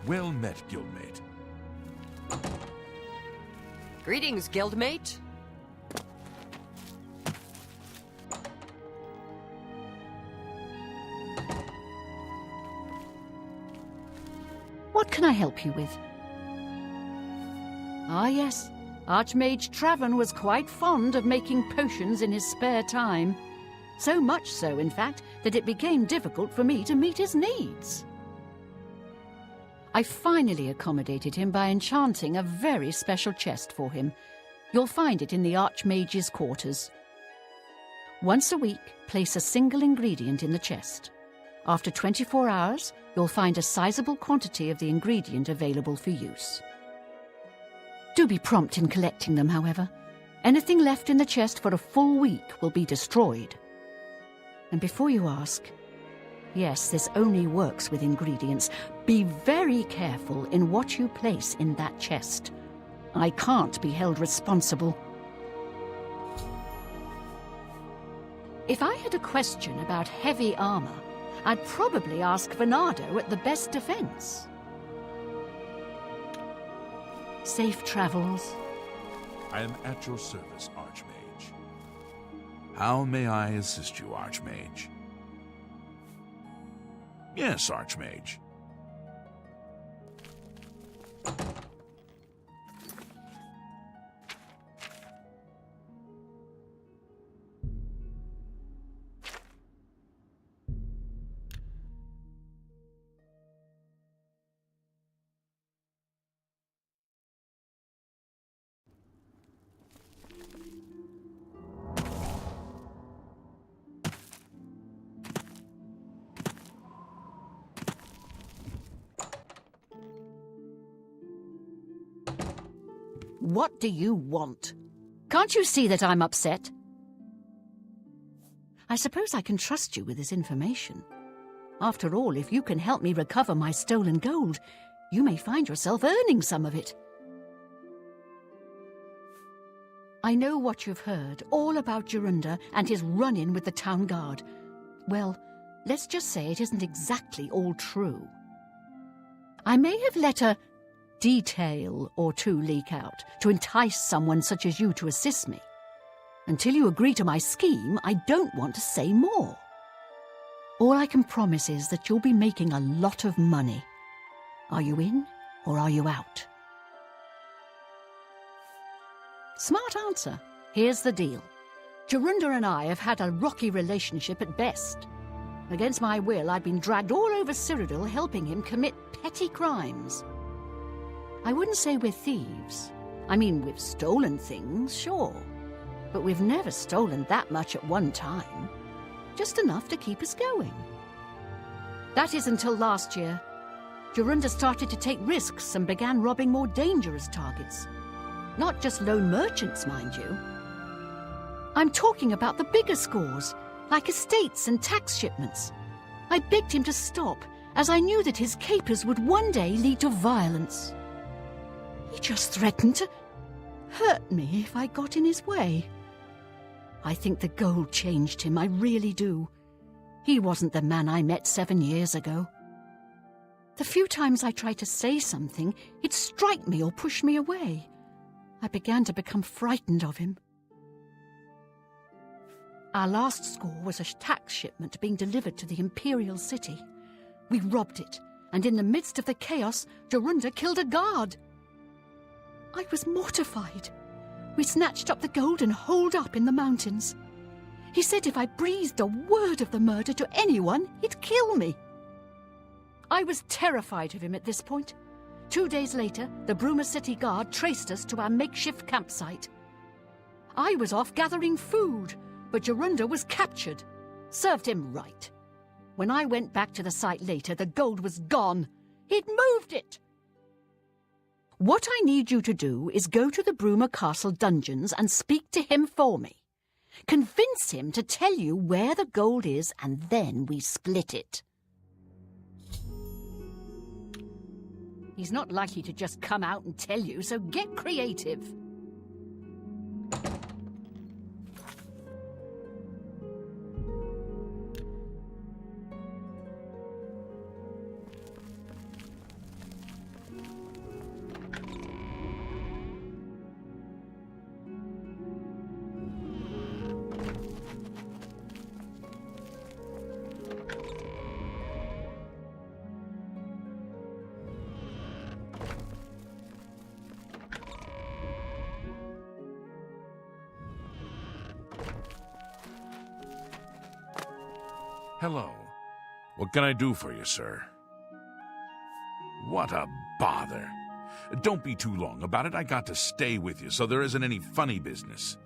Well met, guildmate. Greetings, guildmate. What can I help you with? Ah, yes. Archmage Traven was quite fond of making potions in his spare time. So much so, in fact, that it became difficult for me to meet his needs. I finally accommodated him by enchanting a very special chest for him. You'll find it in the Archmage's quarters. Once a week, place a single ingredient in the chest. After 24 hours, you'll find a sizable quantity of the ingredient available for use. Do be prompt in collecting them, however. Anything left in the chest for a full week will be destroyed. And before you ask, yes, this only works with ingredients. Be very careful in what you place in that chest. I can't be held responsible. If I had a question about heavy armor, I'd probably ask Venado at the best defense. Safe travels. I am at your service, Archmage. How may I assist you, Archmage? Yes, Archmage. What do you want? Can't you see that I'm upset? I suppose I can trust you with this information. After all, if you can help me recover my stolen gold, you may find yourself earning some of it. I know what you've heard, all about Jorunda and his run-in with the town guard. Well, let's just say it isn't exactly all true. I may have let a detail or two leak out to entice someone such as you to assist me. Until you agree to my scheme, I don't want to say more. All I can promise is that you'll be making a lot of money. Are you in or are you out? Smart answer. Here's the deal. Jorunda and I have had a rocky relationship at best. Against my will, I've been dragged all over Cyrodiil helping him commit petty crimes. I wouldn't say we're thieves. I mean, we've stolen things, sure. But we've never stolen that much at one time. Just enough to keep us going. That is until last year. Jorunda started to take risks and began robbing more dangerous targets. Not just lone merchants, mind you. I'm talking about the bigger scores, like estates and tax shipments. I begged him to stop, as I knew that his capers would one day lead to violence. He just threatened to hurt me if I got in his way. I think the gold changed him, I really do. He wasn't the man I met 7 years ago. The few times I tried to say something, he'd strike me or push me away. I began to become frightened of him. Our last score was a tax shipment being delivered to the Imperial City. We robbed it, and in the midst of the chaos, Jorunda killed a guard. I was mortified. We snatched up the gold and holed up in the mountains. He said if I breathed a word of the murder to anyone, he'd kill me. I was terrified of him at this point. 2 days later, the Bruma City Guard traced us to our makeshift campsite. I was off gathering food, but Jorunda was captured. Served him right. When I went back to the site later, the gold was gone. He'd moved it. What I need you to do is go to the Bruma Castle dungeons and speak to him for me. Convince him to tell you where the gold is, and then we split it. He's not likely to just come out and tell you, so get creative. Hello. What can I do for you, sir? What a bother. Don't be too long about it. I got to stay with you, so there isn't any funny business.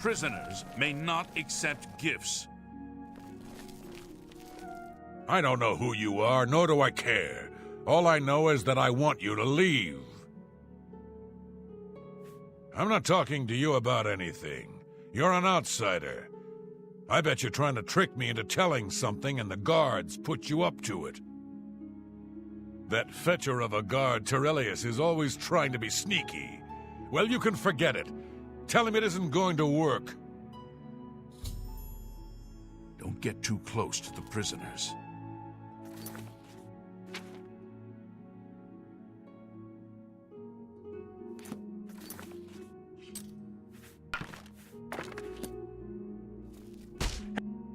Prisoners may not accept gifts. I don't know who you are, nor do I care. All I know is that I want you to leave. I'm not talking to you about anything. You're an outsider. I bet you're trying to trick me into telling something and the guards put you up to it. That fetcher of a guard, Terrellius, is always trying to be sneaky. Well, you can forget it. Tell him it isn't going to work. Don't get too close to the prisoners.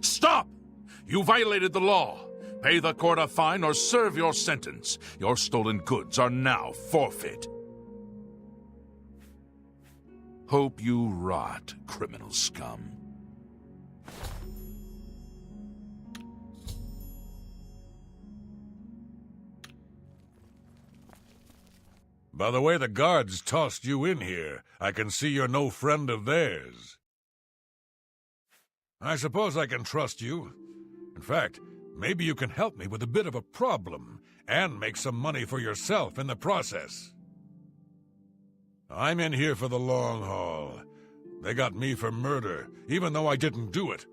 Stop! You violated the law. Pay the court a fine or serve your sentence. Your stolen goods are now forfeit. Hope you rot, criminal scum. By the way the guards tossed you in here, I can see you're no friend of theirs. I suppose I can trust you. In fact, maybe you can help me with a bit of a problem, and make some money for yourself in the process. I'm in here for the long haul. They got me for murder, even though I didn't do it.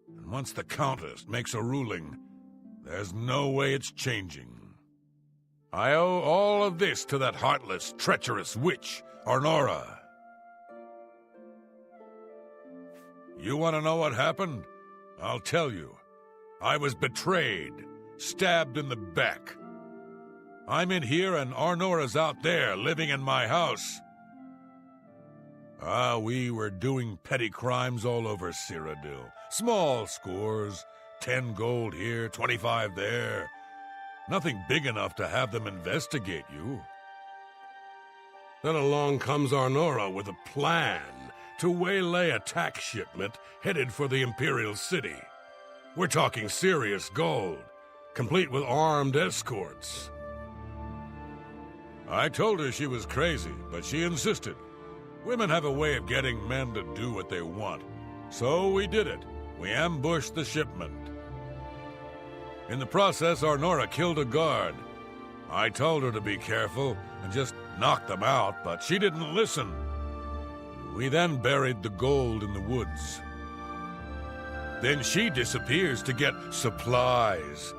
And once the Countess makes a ruling, there's no way it's changing. I owe all of this to that heartless, treacherous witch, Arnora. You want to know what happened? I'll tell you. I was betrayed, stabbed in the back. I'm in here and Arnora's out there, living in my house. We were doing petty crimes all over Cyrodiil. Small scores, 10 gold here, 25 there. Nothing big enough to have them investigate you. Then along comes Arnora with a plan to waylay a tax shipment headed for the Imperial City. We're talking serious gold, complete with armed escorts. I told her she was crazy, but she insisted. Women have a way of getting men to do what they want. So we did it. We ambushed the shipment. In the process, Arnora killed a guard. I told her to be careful and just knock them out, but she didn't listen. We then buried the gold in the woods. Then she disappears to get supplies.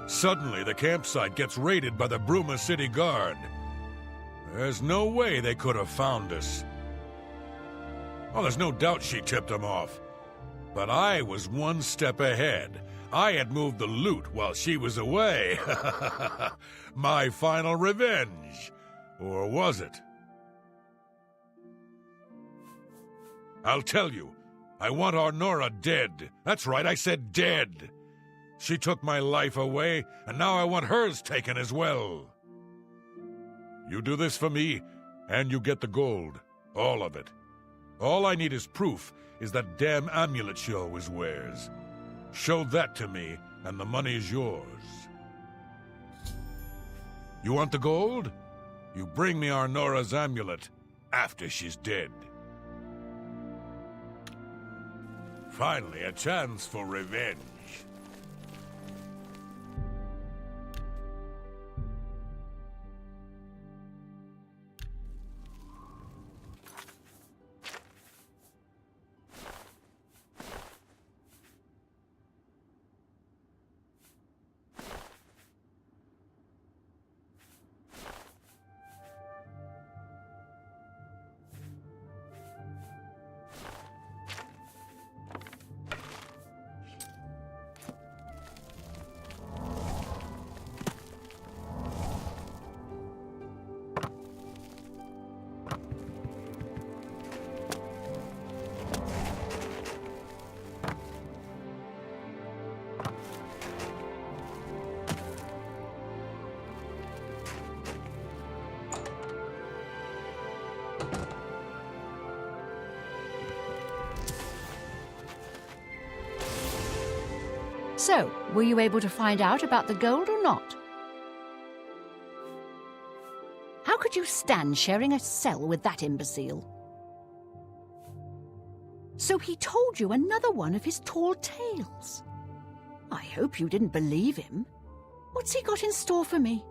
Suddenly, the campsite gets raided by the Bruma City Guard. There's no way they could have found us. Oh, there's no doubt she tipped them off. But I was one step ahead. I had moved the loot while she was away. My final revenge. Or was it? I'll tell you, I want Arnora dead. That's right, I said dead. She took my life away, and now I want hers taken as well. You do this for me, and you get the gold. All of it. All I need is proof is that damn amulet she always wears. Show that to me, and the money's yours. You want the gold? You bring me Arnora's amulet after she's dead. Finally, a chance for revenge. So, were you able to find out about the gold or not? How could you stand sharing a cell with that imbecile? So he told you another one of his tall tales. I hope you didn't believe him. What's he got in store for me?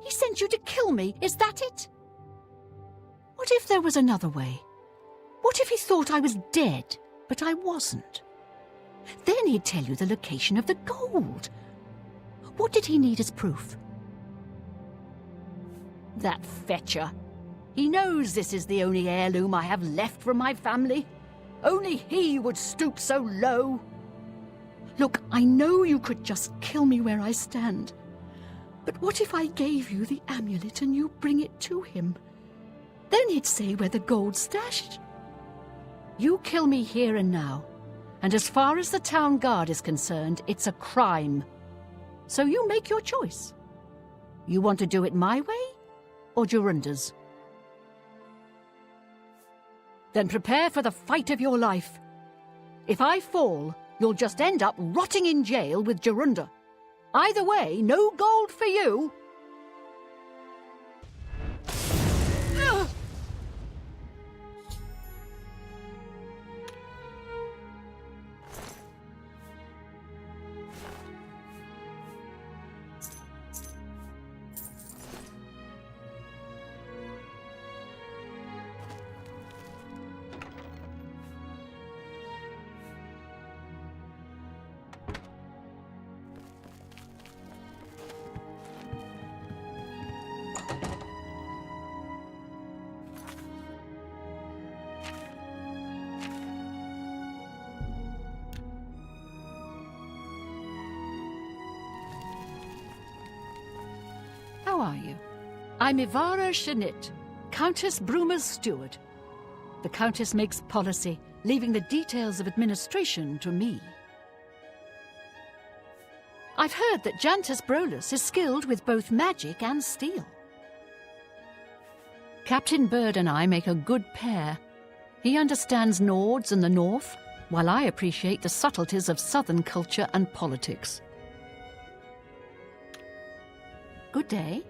He sent you to kill me, is that it? What if there was another way? What if he thought I was dead, but I wasn't? Then he'd tell you the location of the gold. What did he need as proof? That fetcher. He knows this is the only heirloom I have left from my family. Only he would stoop so low. Look, I know you could just kill me where I stand. But what if I gave you the amulet and you bring it to him? Then he'd say where the gold's stashed. You kill me here and now, and as far as the town guard is concerned, it's a crime. So you make your choice. You want to do it my way, or Jorunda's? Then prepare for the fight of your life. If I fall, you'll just end up rotting in jail with Jorunda. Either way, no gold for you. How are you? I'm Ivara Shanit, Countess Bruma's steward. The Countess makes policy, leaving the details of administration to me. I've heard that Jantus Brolus is skilled with both magic and steel. Captain Bird and I make a good pair. He understands Nords and the North, while I appreciate the subtleties of Southern culture and politics. Good day.